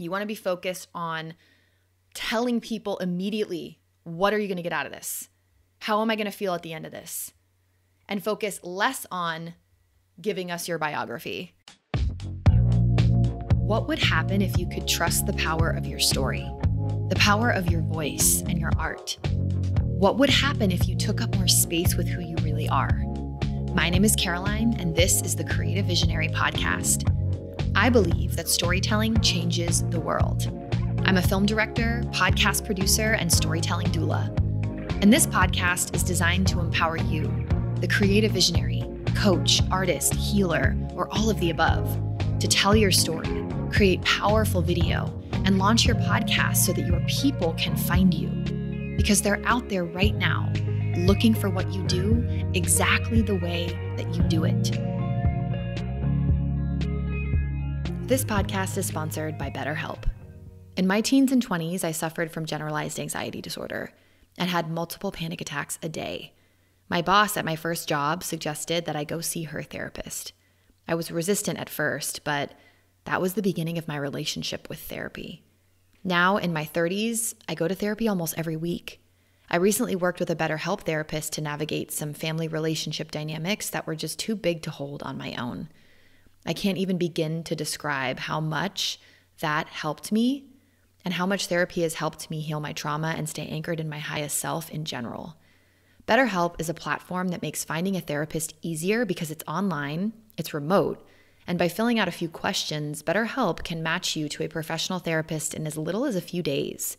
You want to be focused on telling people immediately, what are you going to get out of this? How am I going to feel at the end of this? And focus less on giving us your biography. What would happen if you could trust the power of your story, the power of your voice and your art? What would happen if you took up more space with who you really are? My name is Caroline, and this is the Creative Visionary Podcast. I believe that storytelling changes the world. I'm a film director, podcast producer, and storytelling doula. And this podcast is designed to empower you, the creative visionary, coach, artist, healer, or all of the above, to tell your story, create powerful video, and launch your podcast so that your people can find you. Because they're out there right now, looking for what you do exactly the way that you do it. This podcast is sponsored by BetterHelp. In my teens and 20s, I suffered from generalized anxiety disorder and had multiple panic attacks a day. My boss at my first job suggested that I go see her therapist. I was resistant at first, but that was the beginning of my relationship with therapy. Now, in my 30s, I go to therapy almost every week. I recently worked with a BetterHelp therapist to navigate some family relationship dynamics that were just too big to hold on my own. I can't even begin to describe how much that helped me and how much therapy has helped me heal my trauma and stay anchored in my highest self in general. BetterHelp is a platform that makes finding a therapist easier because it's online, it's remote, and by filling out a few questions, BetterHelp can match you to a professional therapist in as little as a few days.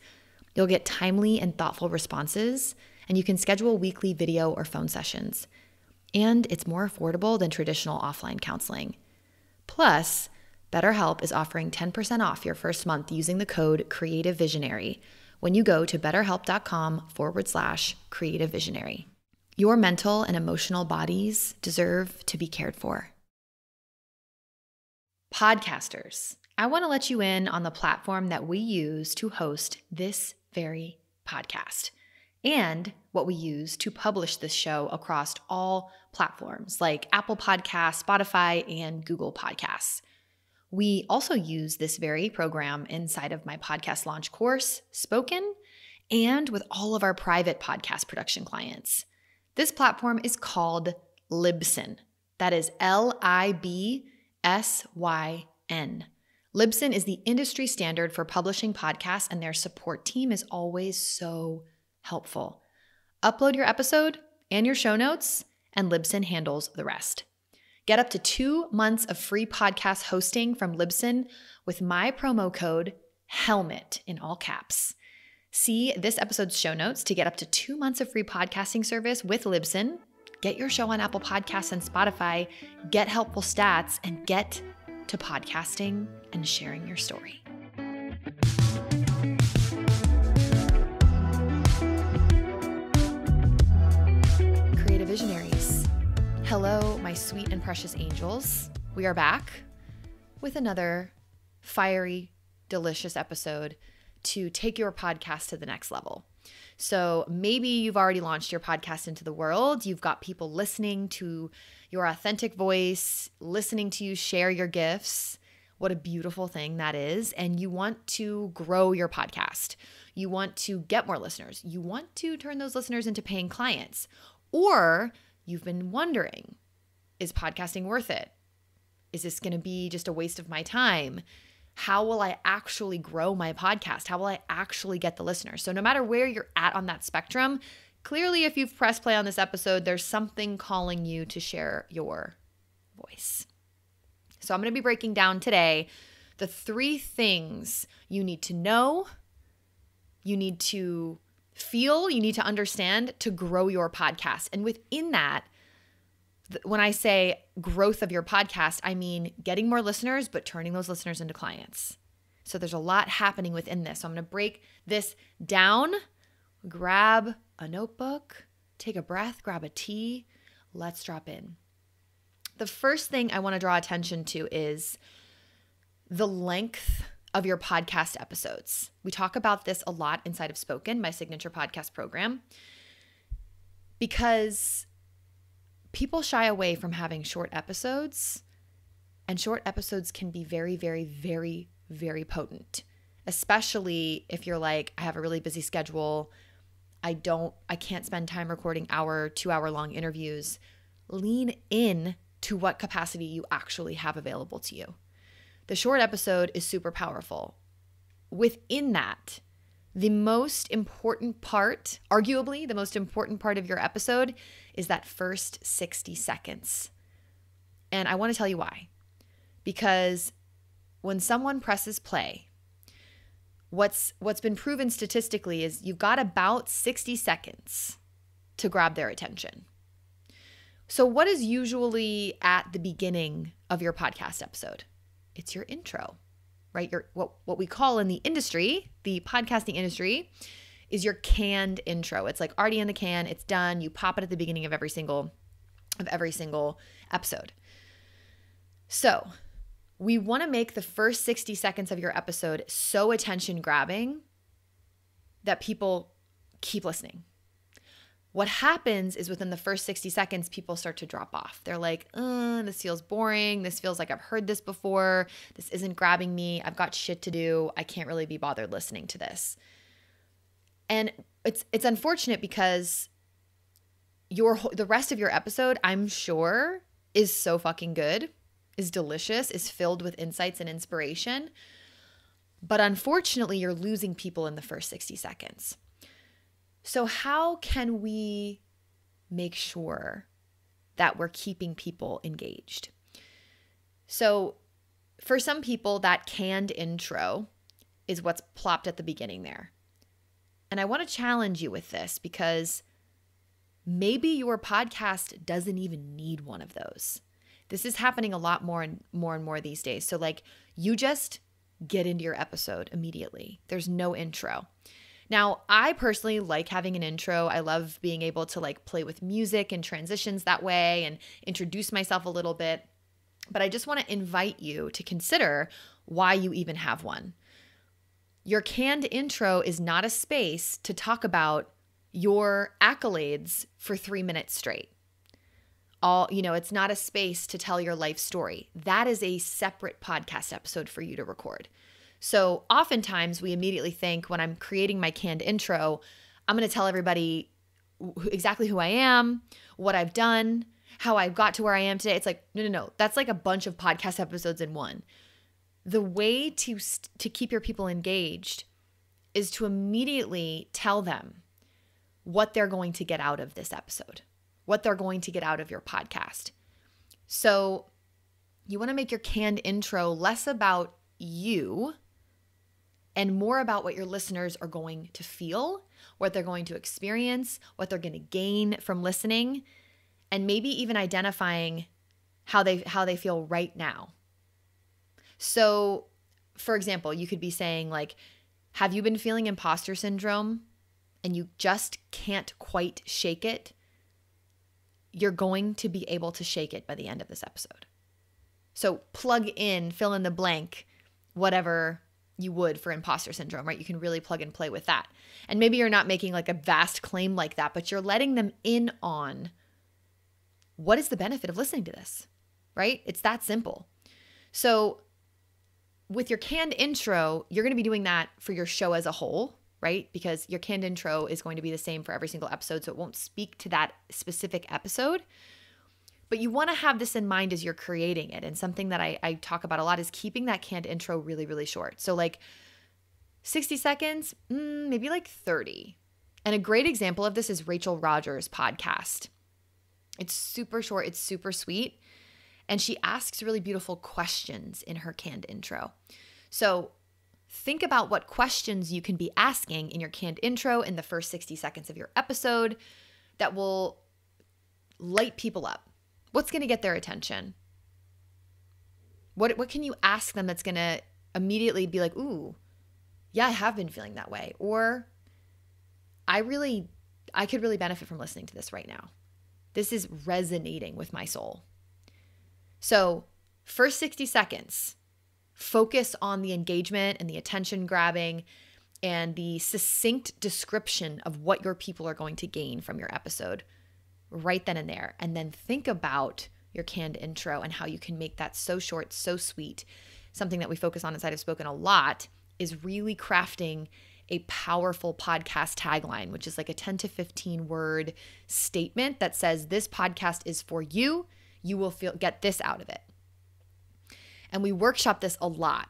You'll get timely and thoughtful responses, and you can schedule weekly video or phone sessions. And it's more affordable than traditional offline counseling. Plus, BetterHelp is offering 10% off your first month using the code CreativeVisionary when you go to betterhelp.com/creativevisionary. Your mental and emotional bodies deserve to be cared for. Podcasters, I want to let you in on the platform that we use to host this very podcast and what we use to publish this show across all platforms like Apple Podcasts, Spotify, and Google Podcasts. We also use this very program inside of my podcast launch course, Spoken, and with all of our private podcast production clients. This platform is called Libsyn. That is Libsyn. Libsyn is the industry standard for publishing podcasts, and their support team is always so helpful. Upload your episode and your show notes, and Libsyn handles the rest. Get up to 2 months of free podcast hosting from Libsyn with my promo code HELMET in all caps. See this episode's show notes to get up to 2 months of free podcasting service with Libsyn. Get your show on Apple Podcasts and Spotify, get helpful stats, and get to podcasting and sharing your story. Creative Visionaries. Hello, my sweet and precious angels. We are back with another fiery, delicious episode to take your podcast to the next level. So maybe you've already launched your podcast into the world. You've got people listening to your authentic voice, listening to you share your gifts. What a beautiful thing that is. And you want to grow your podcast. You want to get more listeners. You want to turn those listeners into paying clients. Or you've been wondering, is podcasting worth it? Is this going to be just a waste of my time? How will I actually grow my podcast? How will I actually get the listeners? So no matter where you're at on that spectrum, clearly if you've pressed play on this episode, there's something calling you to share your voice. So I'm going to be breaking down today the 3 things you need to know, you need to feel, you need to understand to grow your podcast. And within that, when I say growth of your podcast, I mean getting more listeners, but turning those listeners into clients. So there's a lot happening within this. So I'm going to break this down. Grab a notebook, take a breath, grab a tea. Let's drop in. The first thing I want to draw attention to is the length of your podcast episodes. We talk about this a lot inside of Spoken, my signature podcast program, because people shy away from having short episodes, and short episodes can be very, very, very, very potent, especially if you're like, I have a really busy schedule. I can't spend time recording 2-hour long interviews. Lean in to what capacity you actually have available to you. The short episode is super powerful. Within that, the most important part, arguably the most important part of your episode, is that first 60 seconds. And I want to tell you why. Because when someone presses play, what's been proven statistically is you've got about 60 seconds to grab their attention. So what is usually at the beginning of your podcast episode? It's your intro, right? What we call in the industry, the podcasting industry, is your canned intro. It's like already in the can, it's done. You pop it at the beginning of every single episode. So we want to make the first 60 seconds of your episode so attention grabbing that people keep listening. What happens is within the first 60 seconds, people start to drop off. They're like, this feels boring. This feels like I've heard this before. This isn't grabbing me. I've got shit to do. I can't really be bothered listening to this. And it's unfortunate because the rest of your episode, I'm sure, is so fucking good, is delicious, is filled with insights and inspiration. But unfortunately, you're losing people in the first 60 seconds. So how can we make sure that we're keeping people engaged? So for some people, that canned intro is what's plopped at the beginning there. And I want to challenge you with this because maybe your podcast doesn't even need one of those. This is happening a lot more and more these days. So like you just get into your episode immediately. There's no intro. Now, I personally like having an intro. I love being able to like play with music and transitions that way and introduce myself a little bit. But I just want to invite you to consider why you even have one. Your canned intro is not a space to talk about your accolades for 3 minutes straight. It's not a space to tell your life story. That is a separate podcast episode for you to record. So oftentimes we immediately think when I'm creating my canned intro, I'm going to tell everybody exactly who I am, what I've done, how I got to where I am today. It's like, no. That's like a bunch of podcast episodes in one. The way to keep your people engaged is to immediately tell them what they're going to get out of this episode, what they're going to get out of your podcast. So you want to make your canned intro less about you and more about what your listeners are going to feel, what they're going to experience, what they're going to gain from listening, and maybe even identifying how they feel right now. So, for example, you could be saying like, have you been feeling imposter syndrome and you just can't quite shake it? You're going to be able to shake it by the end of this episode. So plug in, fill in the blank, whatever you would for imposter syndrome, right? You can really plug and play with that. And maybe you're not making like a vast claim like that, but you're letting them in on what is the benefit of listening to this, right? It's that simple. So with your canned intro, you're going to be doing that for your show as a whole, right? Because your canned intro is going to be the same for every single episode, so it won't speak to that specific episode. But you want to have this in mind as you're creating it. And something that I talk about a lot is keeping that canned intro really, really short. So like 60 seconds, maybe like 30. And a great example of this is Rachel Rogers' podcast. It's super short. It's super sweet. And she asks really beautiful questions in her canned intro. So think about what questions you can be asking in your canned intro in the first 60 seconds of your episode that will light people up. What's going to get their attention? What can you ask them that's going to immediately be like, ooh, yeah, I have been feeling that way. Or I could really benefit from listening to this right now. This is resonating with my soul. So first 60 seconds, focus on the engagement and the attention grabbing and the succinct description of what your people are going to gain from your episode right then and there. And then think about your canned intro and how you can make that so short, so sweet, something that we focus on inside of Spoken a lot, is really crafting a powerful podcast tagline, which is like a 10 to 15 word statement that says, this podcast is for you. You will get this out of it. And we workshop this a lot.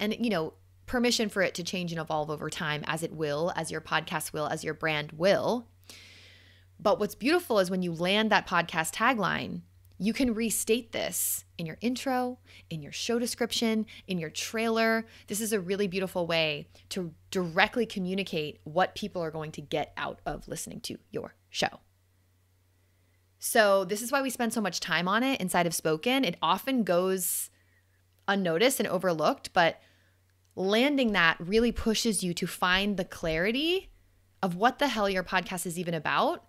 And, permission for it to change and evolve over time, as it will, as your podcast will, as your brand will. But what's beautiful is when you land that podcast tagline, you can restate this in your intro, in your show description, in your trailer. This is a really beautiful way to directly communicate what people are going to get out of listening to your show. So this is why we spend so much time on it inside of Spoken. It often goes unnoticed and overlooked, but landing that really pushes you to find the clarity of what the hell your podcast is even about.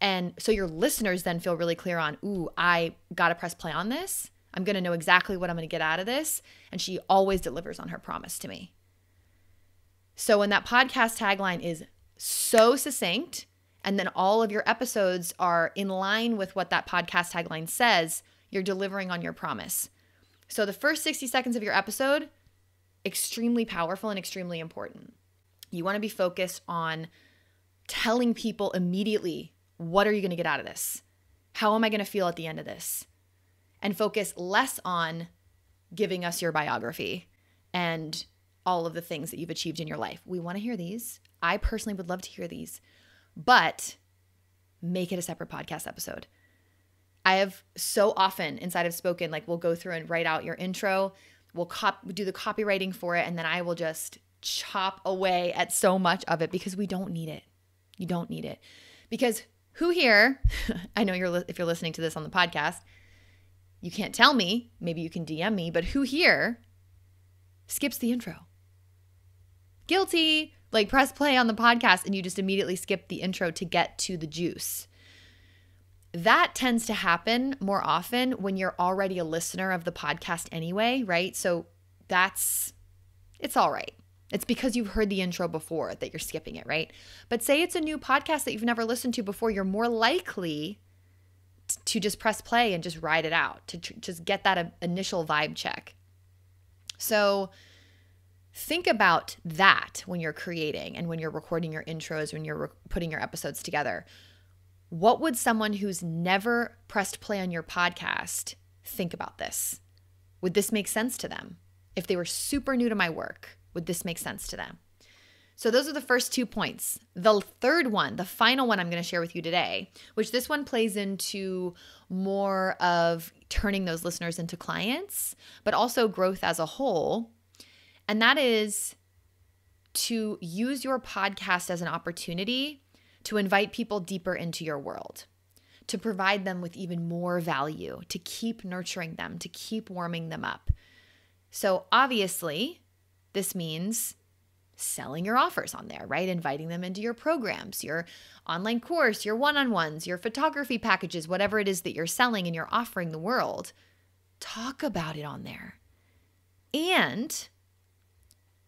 And so your listeners then feel really clear on, ooh, I got to press play on this. I'm going to know exactly what I'm going to get out of this. And she always delivers on her promise to me. So when that podcast tagline is so succinct, and then all of your episodes are in line with what that podcast tagline says, you're delivering on your promise. So the first 60 seconds of your episode, extremely powerful and extremely important. You want to be focused on telling people immediately, what are you going to get out of this? How am I going to feel at the end of this? And focus less on giving us your biography and all of the things that you've achieved in your life. We want to hear these. I personally would love to hear these, but make it a separate podcast episode. I have so often inside of Spoken, like we'll go through and write out your intro. We'll do the copywriting for it, and then I will just chop away at so much of it because we don't need it. You don't need it. Because who here, I know if you're listening to this on the podcast, you can't tell me, maybe you can DM me, but who here skips the intro? Guilty. Like press play on the podcast and you just immediately skip the intro to get to the juice. That tends to happen more often when you're already a listener of the podcast anyway, right? So it's all right. It's because you've heard the intro before that you're skipping it, right? But say it's a new podcast that you've never listened to before, you're more likely to just press play and just ride it out, to just get that initial vibe check. So think about that when you're creating and when you're recording your intros, when you're putting your episodes together. What would someone who's never pressed play on your podcast think about this? Would this make sense to them? If they were super new to my work, would this make sense to them? So those are the first 2 points. The third one, the final one I'm going to share with you today, which this one plays into more of turning those listeners into clients, but also growth as a whole. And that is to use your podcast as an opportunity to invite people deeper into your world, to provide them with even more value, to keep nurturing them, to keep warming them up. So obviously, this means selling your offers on there, right? Inviting them into your programs, your online course, your one-on-ones, your photography packages, whatever it is that you're selling and you're offering the world. Talk about it on there. And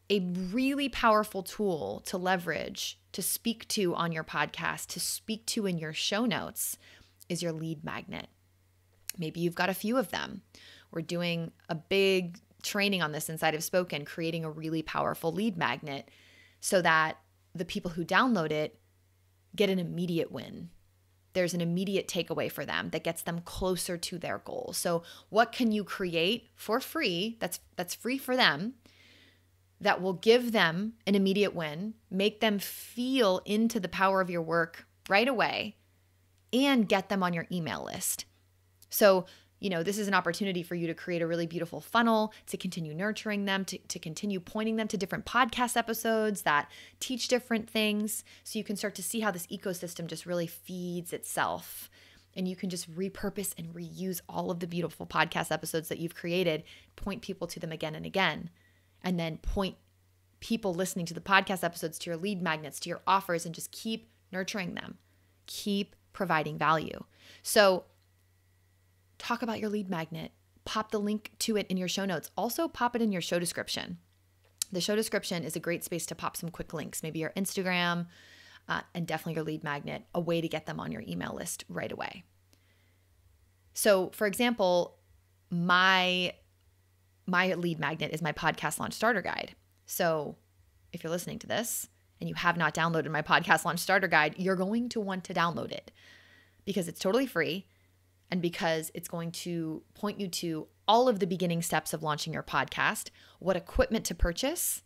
a really powerful tool to leverage, to speak to on your podcast, to speak to in your show notes is your lead magnet. Maybe you've got a few of them. We're doing a big training on this inside of Spoken, creating a really powerful lead magnet so that the people who download it get an immediate win. There's an immediate takeaway for them that gets them closer to their goal. So what can you create for free that's free for them, that will give them an immediate win, make them feel into the power of your work right away, and get them on your email list? So, this is an opportunity for you to create a really beautiful funnel, to continue nurturing them, to continue pointing them to different podcast episodes that teach different things. So you can start to see how this ecosystem just really feeds itself. And you can just repurpose and reuse all of the beautiful podcast episodes that you've created, point people to them again and again, and then point people listening to the podcast episodes to your lead magnets, to your offers, and just keep nurturing them. Keep providing value. So talk about your lead magnet. Pop the link to it in your show notes. Also pop it in your show description. The show description is a great space to pop some quick links, maybe your Instagram, and definitely your lead magnet, a way to get them on your email list right away. So for example, my my lead magnet is my podcast launch starter guide. So if you're listening to this and you have not downloaded my podcast launch starter guide, you're going to want to download it because it's totally free and because it's going to point you to all of the beginning steps of launching your podcast, what equipment to purchase,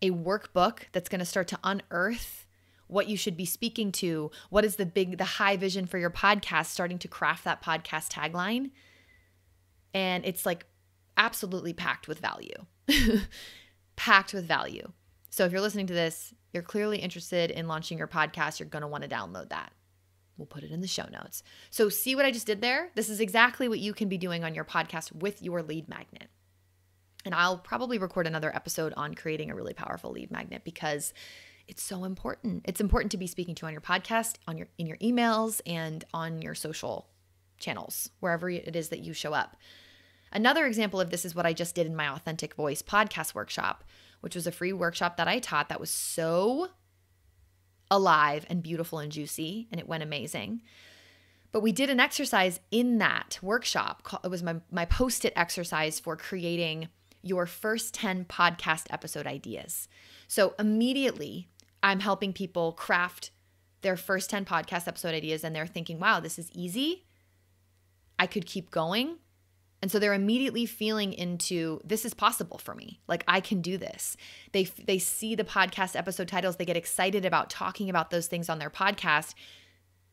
a workbook that's going to start to unearth what you should be speaking to, what is the high vision for your podcast, starting to craft that podcast tagline. And it's like absolutely packed with value. Packed with value. So if you're listening to this, you're clearly interested in launching your podcast, you're going to want to download that. We'll put it in the show notes. So see what I just did there? This is exactly what you can be doing on your podcast with your lead magnet. And I'll probably record another episode on creating a really powerful lead magnet because it's so important. It's important to be speaking to on your podcast, in your emails, and on your social channels, wherever it is that you show up. Another example of this is what I just did in my Authentic Voice podcast workshop, which was a free workshop that I taught that was so alive and beautiful and juicy, and it went amazing. But we did an exercise in that workshop. It was my Post-it exercise for creating your first 10 podcast episode ideas. So immediately, I'm helping people craft their first 10 podcast episode ideas, and they're thinking, wow, this is easy. I could keep going. And so they're immediately feeling into, this is possible for me. Like, I can do this. They see the podcast episode titles. They get excited about talking about those things on their podcast.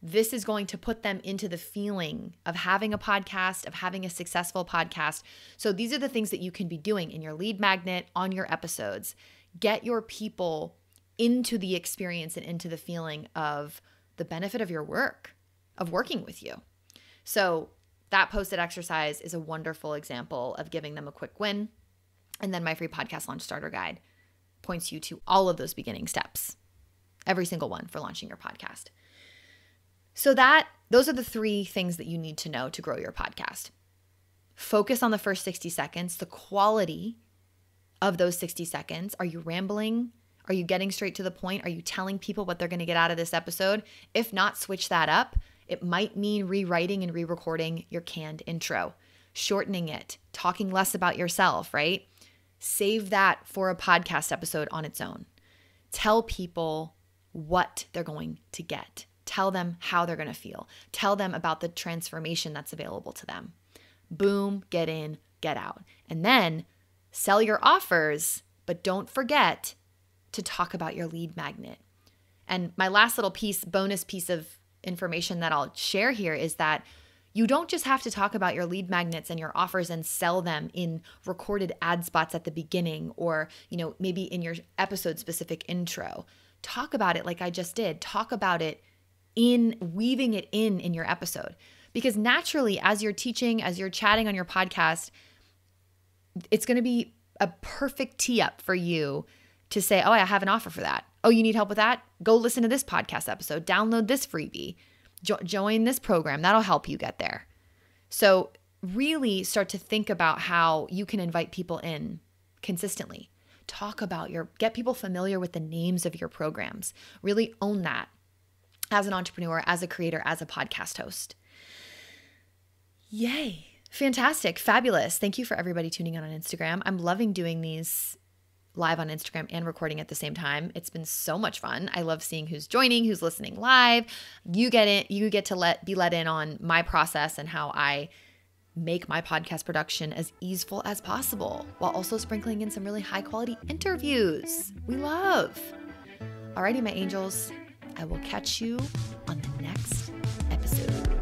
This is going to put them into the feeling of having a podcast, of having a successful podcast. So these are the things that you can be doing in your lead magnet, on your episodes. Get your people into the experience and into the feeling of the benefit of your work, of working with you. So that Post-it exercise is a wonderful example of giving them a quick win. And then my free podcast launch starter guide points you to all of those beginning steps, every single one for launching your podcast. So those are the 3 things that you need to know to grow your podcast. Focus on the first 60 seconds, the quality of those 60 seconds. Are you rambling? Are you getting straight to the point? Are you telling people what they're going to get out of this episode? If not, switch that up. It might mean rewriting and re-recording your canned intro, shortening it, talking less about yourself, right? Save that for a podcast episode on its own. Tell people what they're going to get. Tell them how they're going to feel. Tell them about the transformation that's available to them. Boom, get in, get out. And then sell your offers, but don't forget to talk about your lead magnet. And my last little bonus piece of information that I'll share here is that you don't just have to talk about your lead magnets and your offers and sell them in recorded ad spots at the beginning or, maybe in your episode specific intro. Talk about it like I just did. Talk about it in weaving it in your episode. Because naturally, as you're teaching, as you're chatting on your podcast, it's going to be a perfect tee up for you to say, oh, I have an offer for that. Oh, you need help with that? Go listen to this podcast episode. Download this freebie. Join this program. That'll help you get there. So really start to think about how you can invite people in consistently. Get people familiar with the names of your programs. Really own that as an entrepreneur, as a creator, as a podcast host. Yay. Fantastic. Fabulous. Thank you for everybody tuning in on Instagram. I'm loving doing these live on Instagram and recording at the same time. It's been so much fun. I love seeing who's joining, who's listening live. You get to be let in on my process and how I make my podcast production as easeful as possible while also sprinkling in some really high quality interviews we love. Alrighty, my angels, I will catch you on the next episode.